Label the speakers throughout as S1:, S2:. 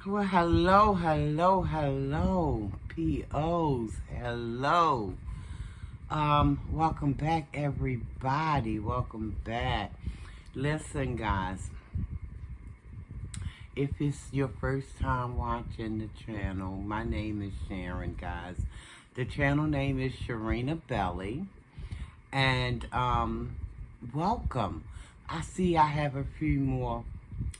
S1: Well, hello, hello, hello, POs, hello. Welcome back, everybody. Welcome back. Listen, guys, if it's your first time watching the channel, my name is Sharon, guys. The channel name is Sharinabelli, and welcome. I see I have a few more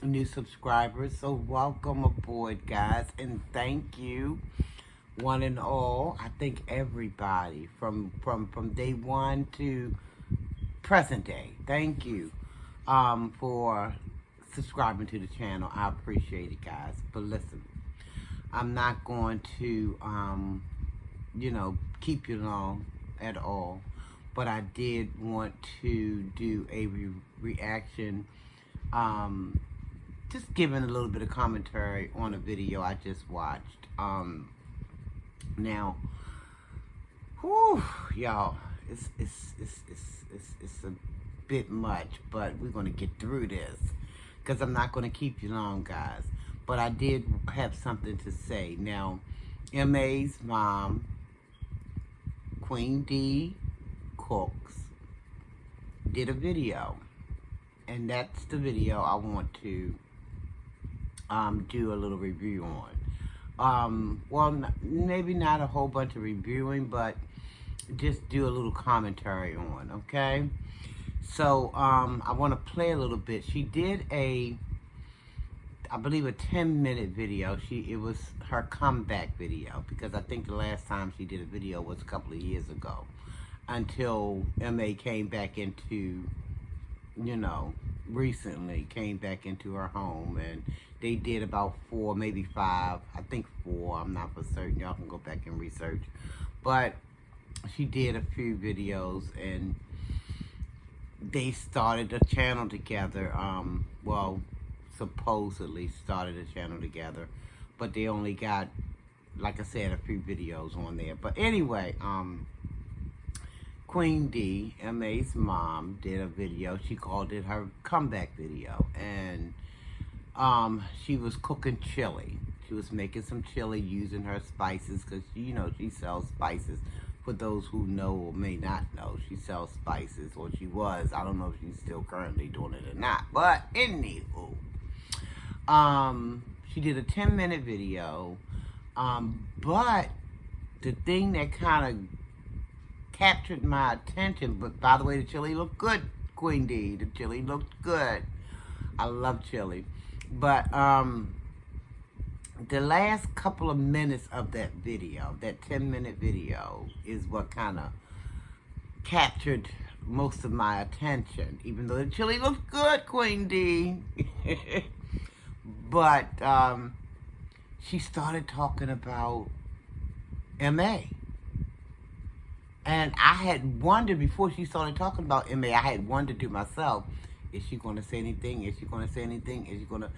S1: new subscribers, so welcome aboard, guys, and thank you one and all. I thank everybody from day one to present day. Thank you for subscribing to the channel. I appreciate it, guys. But listen, I'm not going to keep you long at all, but I did want to do a reaction, just giving a little bit of commentary on a video I just watched. Now, whew, y'all, it's a bit much, but we're gonna get through this because I'm not gonna keep you long, guys. But I did have something to say. Now, MA's mom, Queen D Cooks, did a video, and that's the video I want to do a little review on. Well, maybe not a whole bunch of reviewing, but just do a little commentary on, okay? So, I want to play a little bit. She did I believe, a 10-minute video. It was her comeback video, because I think the last time she did a video was a couple of years ago, until MA came back into, recently came back into her home, and they did about 4, maybe 5, I think 4, I'm not for certain, y'all can go back and research, but she did a few videos, and they started a channel together, well, supposedly started a channel together, but they only got, like I said, a few videos on there. But anyway, Queen D, MA's mom, did a video. She called it her comeback video, and she was cooking chili. She was making some chili using her spices, because she sells spices. For those who know or may not know, she sells spices, or she was. I don't know if she's still currently doing it or not. But anywho, she did a 10-minute video. But the thing that kind of captured my attention, but by the way, the chili looked good, Queen D. The chili looked good. I love chili. But the last couple of minutes of that video, that 10-minute video, is what kind of captured most of my attention. Even though the chili looked good, Queen D. But she started talking about MA. And I had wondered, before she started talking about MA, I had wondered to myself, is she going to say anything? Is she going to say anything? Is she going to...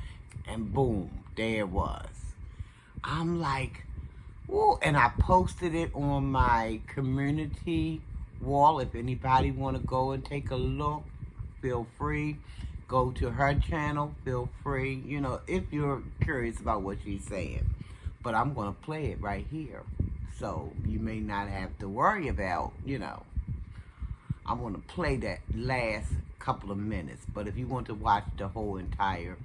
S1: And boom, there it was. I'm like, whoa. And I posted it on my community wall. If anybody want to go and take a look, feel free. Go to her channel, feel free. If you're curious about what she's saying. But I'm going to play it right here. So you may not have to worry about, I'm going to play that last couple of minutes. But if you want to watch the whole entire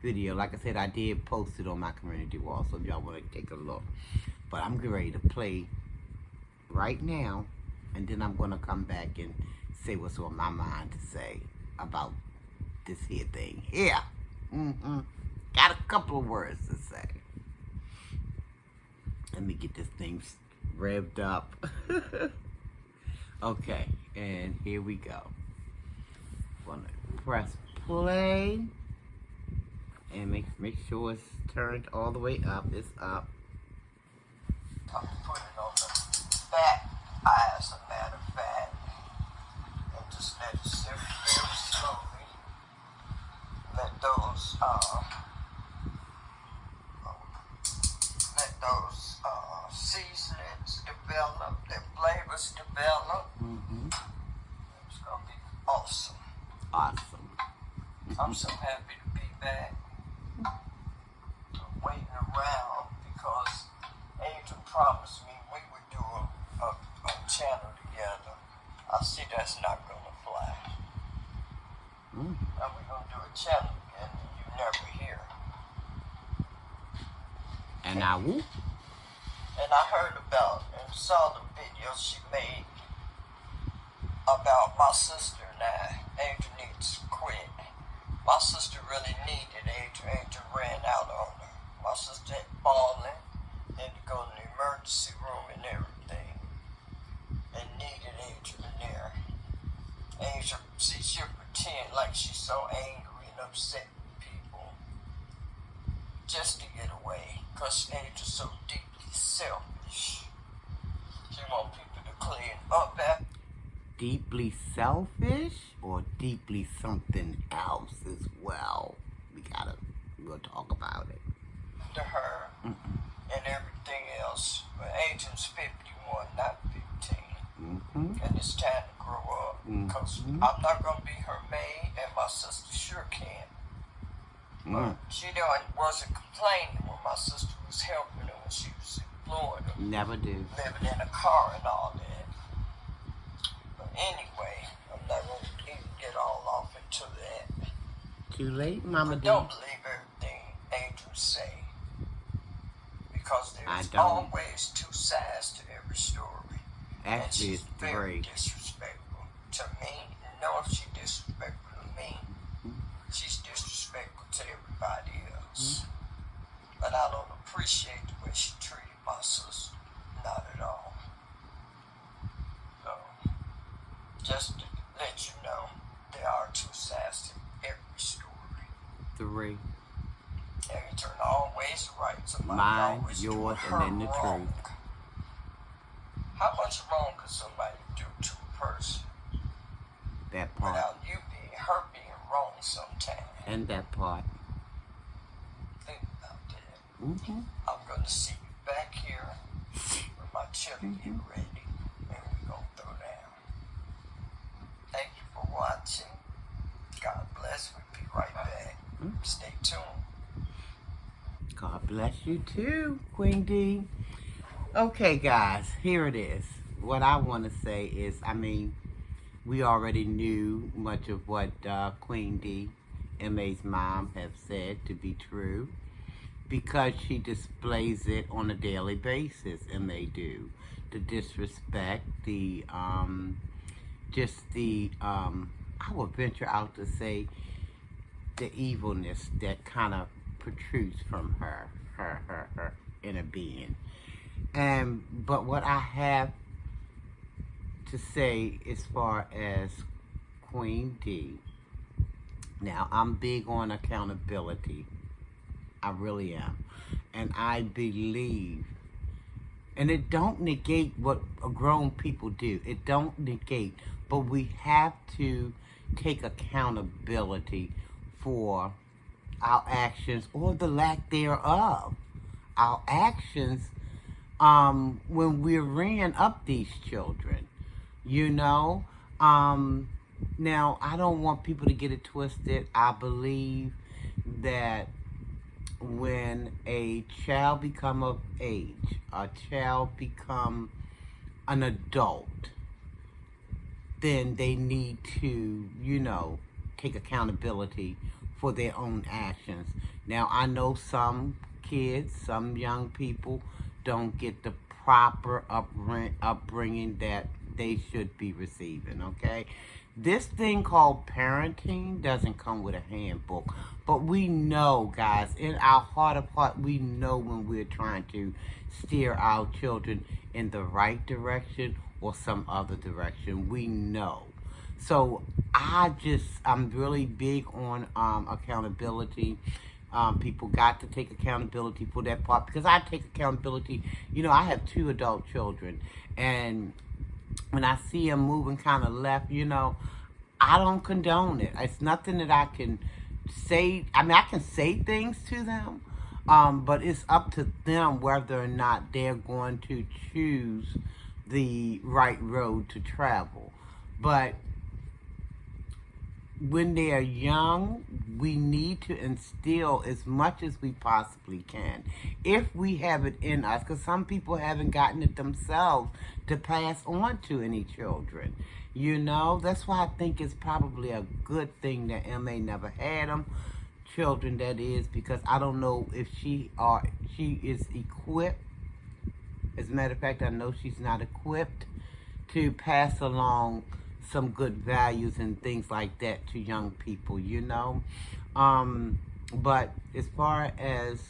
S1: video, like I said, I did post it on my community wall. So if y'all want to take a look. But I'm getting ready to play right now. And then I'm going to come back and say what's on my mind to say about this here thing. Here. Got a couple of words to say. Let me get this thing revved up. Okay, and here we go. Gonna press play and make sure it's turned all the way up. It's up.
S2: I'm putting it on the fat eye, as a matter of fact, and just let it simmer very slowly. Let those seasonings develop, their flavors develop. It's gonna be awesome.
S1: Awesome.
S2: I'm so happy to be back. I'm waiting around.
S1: And I whoop.
S2: And I heard about and saw the video she made about my sister and I. Adrian needs to quit. My sister really needed Adrian. Adrian ran out on her. My sister had fallen, had to go to the emergency room and everything, and needed Adrian there. Adrian, see, she'll pretend like she's so angry and upset with people just to get away, because Adrian's so deeply selfish. She wants people to clean up after.
S1: Deeply selfish or deeply something else as well? We'll talk about it.
S2: To her and everything else. But Adrian's 51, not 15. And it's time to grow up. Because I'm not going to be her maid, and my sister sure can't. But she wasn't complaining when my sister was helping her when she was in Florida.
S1: Never do.
S2: Living in a car and all that. But anyway, I'm not going to even get all off into that.
S1: Too late, Mama
S2: But
S1: D.
S2: don't believe everything Adrian say. Because there's always two sides to every story.
S1: Actually,
S2: and she's
S1: it's
S2: very
S1: three.
S2: disrespectful to me. No, if she's disrespectful to me, she's disrespectful to everybody else. But I don't appreciate the way she treated my sister. Not at all. So, just to let you know, there are two sides to every story.
S1: Three.
S2: Adrian always right. Somebody
S1: Mine,
S2: always
S1: yours,
S2: do
S1: and then the
S2: wrong.
S1: truth.
S2: How much wrong could somebody do to a person
S1: That part.
S2: without you her being wrong sometimes?
S1: And that part.
S2: Think about that. I'm going to see you back here when my children get ready, and we're going to throw down. Thank you for watching. God bless. We'll be right back. Stay tuned.
S1: God bless you too, Queen D. Okay, guys, here it is. What I want to say is, we already knew much of what Queen D, M.A.'s mom, have said to be true, because she displays it on a daily basis, M.A. do. The disrespect, I would venture out to say, the evilness that kind of protrudes from her inner being. But what I have to say as far as Queen D, now I'm big on accountability. I really am. And I believe, and it don't negate what grown people do. It don't negate, but we have to take accountability for our actions or the lack thereof. Our actions when we're rearing up these children, Now, I don't want people to get it twisted. I believe that when a child become of age, a child become an adult, then they need to, take accountability for their own actions. Now, I know some kids, some young people don't get the proper upbringing that they should be receiving, okay? This thing called parenting doesn't come with a handbook, but we know, guys, in our heart of heart, we know when we're trying to steer our children in the right direction or some other direction. We know. So I'm really big on accountability. People got to take accountability for that part, because I take accountability. I have 2 adult children, and when I see them moving kind of left, I don't condone it. It's nothing that I can say. I can say things to them, but it's up to them whether or not they're going to choose the right road to travel. But when they are young, we need to instill as much as we possibly can, if we have it in us, because some people haven't gotten it themselves to pass on to any children. That's why I think it's probably a good thing that M.A. never had them children, that is, because I don't know if she is equipped. As a matter of fact, I know she's not equipped to pass along some good values and things like that to young people, you know. But as far as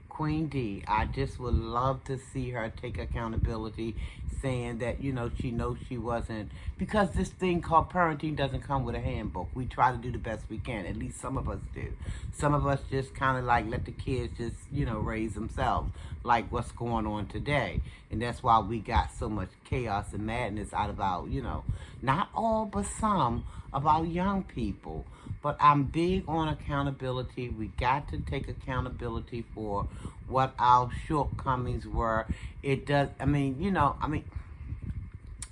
S1: Queen D, I just would love to see her take accountability, saying that, you know, she knows she wasn't, because this thing called parenting doesn't come with a handbook. We try to do the best we can. At least some of us do. Some of us just kind of like let the kids just, you know, raise themselves, like what's going on today. And that's why we got so much chaos and madness out of our, you know, not all, but some of our young people. But I'm big on accountability. We got to take accountability for what our shortcomings were. It does, I mean, you know,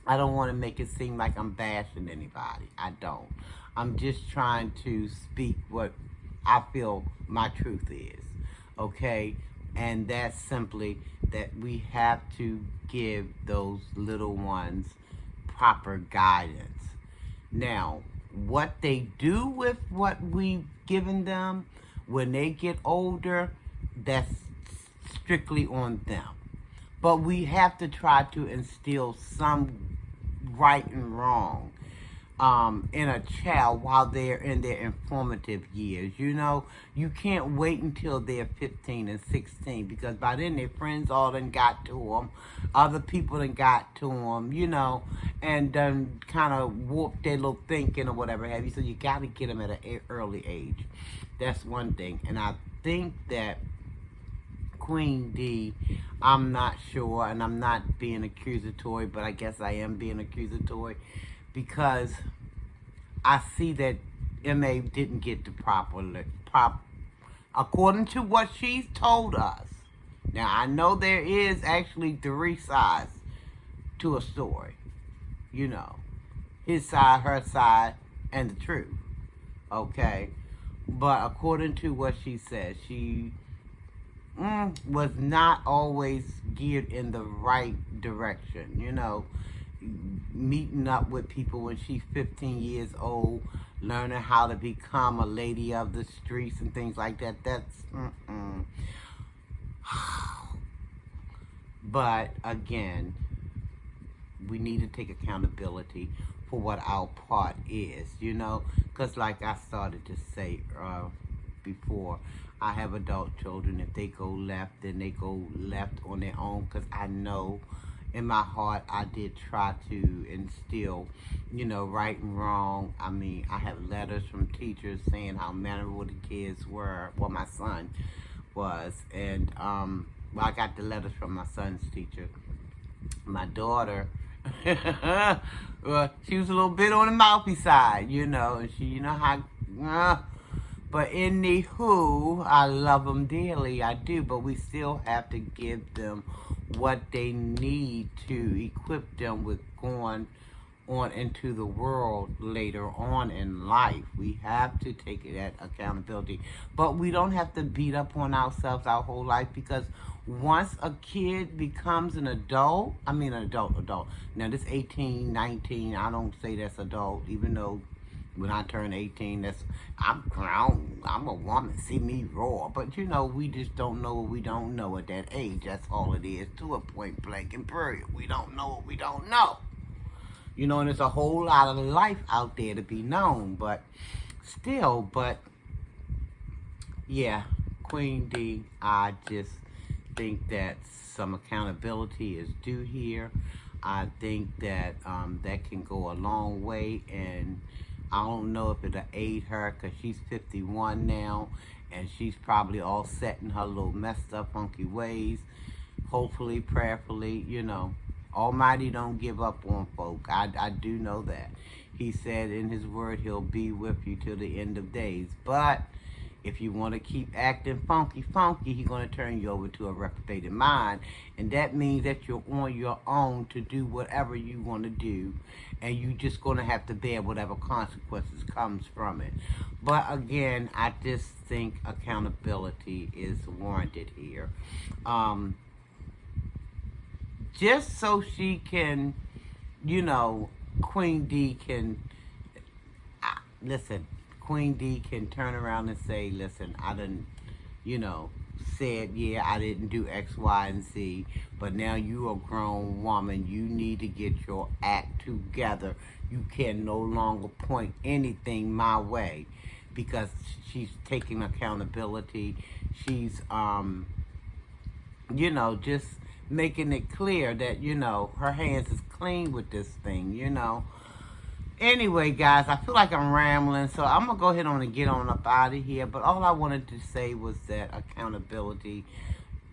S1: I don't want to make it seem like I'm bashing anybody. I don't. I'm just trying to speak what I feel my truth is. Okay? And that's simply that we have to give those little ones proper guidance. Now, what they do with what we've given them when they get older, that's strictly on them. But we have to try to instill some right and wrong in a child while they're in their informative years. You know, you can't wait until they're 15 and 16, because by then their friends all done got to them, other people done got to them, you know, and done kind of warped their little thinking or whatever have you. So you got to get them at an early age. That's one thing. And I think that Queen D, I'm not sure, and I'm not being accusatory, but I guess I am being accusatory, because I see that MA didn't get the proper, according to what she's told us. Now, I know there is actually 3 sides to a story, you know, his side, her side, and the truth, okay? But according to what she said, she was not always geared in the right direction, you know, meeting up with people when she's 15 years old, learning how to become a lady of the streets and things like that. That's, But again, we need to take accountability for what our part is, you know, because like I started to say before, I have adult children. If they go left, then they go left on their own, because I know in my heart I did try to instill, you know, right and wrong. I mean, I have letters from teachers saying how mannerable the kids were, well, my son was, and well, I got the letters from my son's teacher. My daughter, well, she was a little bit on the mouthy side, you know, and she, you know how, but anywho, I love them dearly, I do, but we still have to give them what they need to equip them with going on into the world later on in life. We have to take that accountability. But we don't have to beat up on ourselves our whole life, because once a kid becomes an adult, adult. Now this 18, 19, I don't say that's adult, even though when I turn 18, I'm grown, I'm a woman, see me roar. But you know, we just don't know what we don't know at that age. That's all it is, to a point blank and period. We don't know what we don't know. You know, and there's a whole lot of life out there to be known, but still, yeah, Queen D, I just think that some accountability is due here. I think that that can go a long way, and I don't know if it'll aid her, because she's 51 now, and she's probably all set in her little messed up, funky ways. Hopefully, prayerfully, you know, Almighty don't give up on folk. I do know that. He said in his word he'll be with you till the end of days. But if you want to keep acting funky, he's going to turn you over to a reprobated mind. And that means that you're on your own to do whatever you want to do. And you're just going to have to bear whatever consequences comes from it. But again, I just think accountability is warranted here. Just so she can, you know, Queen D can, listen, Queen D can turn around and say, listen, I didn't, you know, said, yeah, I didn't do X, Y, and Z, but now you're a grown woman. You need to get your act together. You can no longer point anything my way, because she's taking accountability. She's, you know, just making it clear that, you know, her hands is clean with this thing, you know. Anyway, guys, I feel like I'm rambling, so I'm going to go ahead on and get on up out of here. But all I wanted to say was that accountability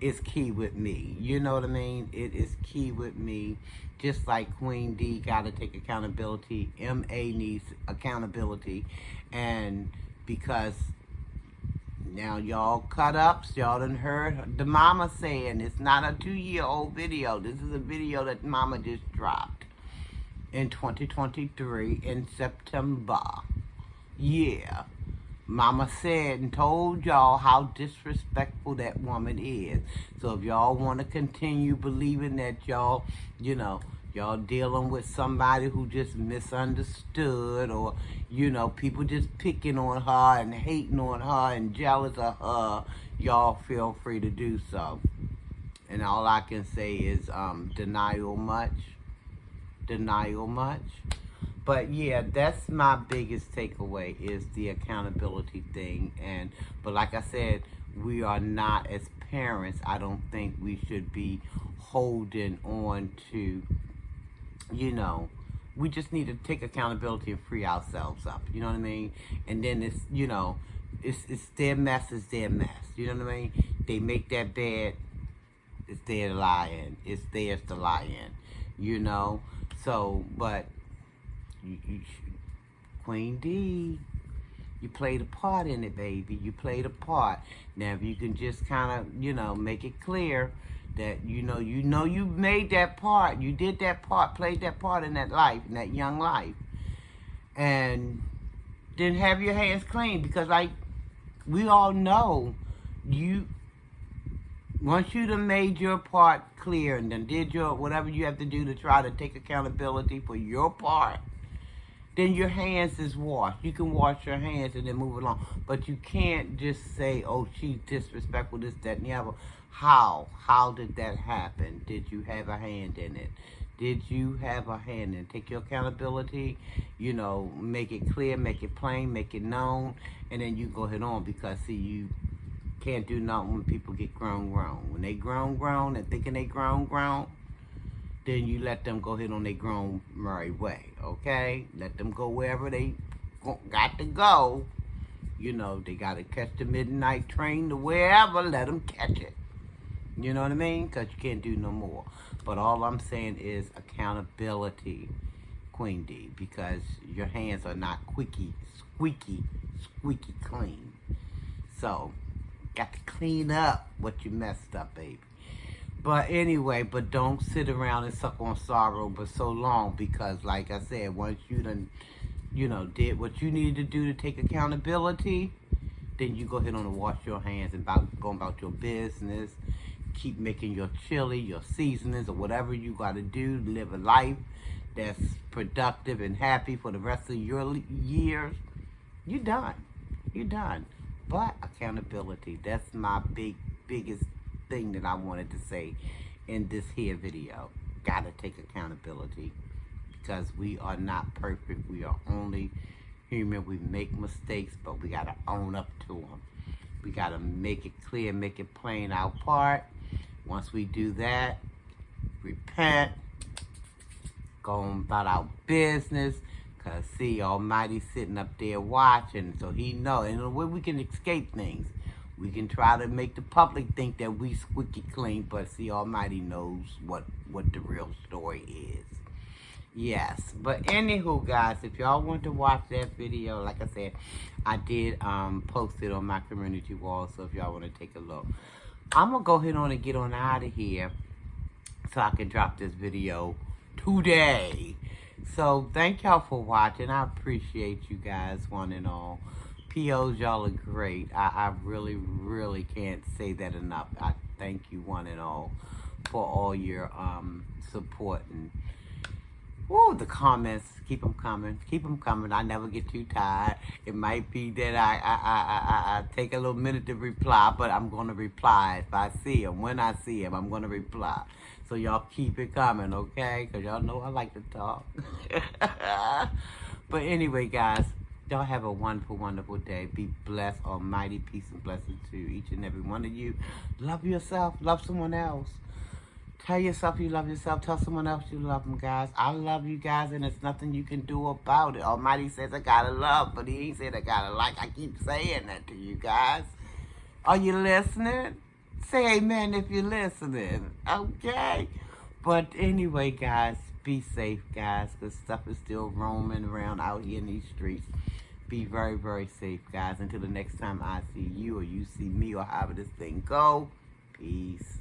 S1: is key with me. You know what I mean? It is key with me. Just like Queen D got to take accountability, M.A. needs accountability. And because now y'all cut ups, y'all done heard the mama saying it's not a 2-year-old video. This is a video that mama just dropped in 2023 in September. Yeah. Mama said and told y'all how disrespectful that woman is. So if y'all want to continue believing that y'all, you know, y'all dealing with somebody who just misunderstood, or, you know, people just picking on her and hating on her and jealous of her, y'all feel free to do so. And all I can say is denial much. But yeah, that's my biggest takeaway, is the accountability thing. But like I said, we are not, as parents, I don't think we should be holding on to, you know, we just need to take accountability and free ourselves up. You know what I mean? And then it's, you know, it's their mess, it's their mess. You know what I mean? They make that bed, it's their lie in. It's theirs to lie in. You know? So, but Queen D, you played a part in it, baby. You played a part. Now, if you can just kind of, you know, make it clear that, you know you made that part. You did that part, played that part in that life, in that young life. And then have your hands clean, because, like, we all know, once you done made your part clear and then did your whatever you have to do to try to take accountability for your part, then your hands is washed. You can wash your hands and then move along. But you can't just say, oh, she's disrespectful, this, that, and the other. How? How did that happen? Did you have a hand in it? Did you have a hand in it? Take your accountability, you know, make it clear, make it plain, make it known, and then you go ahead on, because, see, you can't do nothing when people get grown. When they grown and thinking they grown, then you let them go ahead on their grown right way, okay? Let them go wherever they got to go. You know, they got to catch the midnight train to wherever, let them catch it. You know what I mean? Because you can't do no more. But all I'm saying is accountability, Queen D, because your hands are not squeaky clean. So, got to clean up what you messed up, baby. But anyway, but don't sit around and suck on sorrow for so long, because, like I said, once you done, you know, did what you needed to do to take accountability, then you go ahead on and wash your hands and go about your business. Keep making your chili, your seasonings, or whatever you got to do to live a life that's productive and happy for the rest of your years. You're done. But accountability, that's my biggest thing that I wanted to say in this here video. Gotta take accountability, because we are not perfect. We are only human. We make mistakes, but we gotta own up to them. We gotta make it clear, make it plain, our part. Once we do that, repent, go on about our business. Because, see, Almighty sitting up there watching, so he knows. And the way we can escape things, we can try to make the public think that we squeaky clean, but, see, Almighty knows what the real story is. Yes, but anywho, guys, if y'all want to watch that video, like I said, I did post it on my community wall, so if y'all want to take a look. I'm going to go ahead on and get on out of here so I can drop this video today. So, thank y'all for watching. I appreciate you guys, one and all. POs, y'all are great. I really, really can't say that enough. I thank you, one and all, for all your support Woo, the comments, keep them coming. Keep them coming. I never get too tired. It might be that I take a little minute to reply, but I'm going to reply if I see them. When I see them, I'm going to reply. So y'all keep it coming, okay? Because y'all know I like to talk. But anyway, guys, y'all have a wonderful, wonderful day. Be blessed, almighty peace and blessings to each and every one of you. Love yourself. Love someone else. Tell yourself you love yourself. Tell someone else you love them, guys. I love you guys, and there's nothing you can do about it. Almighty says I gotta love, but he ain't said I gotta like. I keep saying that to you guys. Are you listening? Say amen if you're listening, okay? But anyway, guys, be safe, guys, because stuff is still roaming around out here in these streets. Be very, very safe, guys. Until the next time I see you or you see me or however this thing go, peace.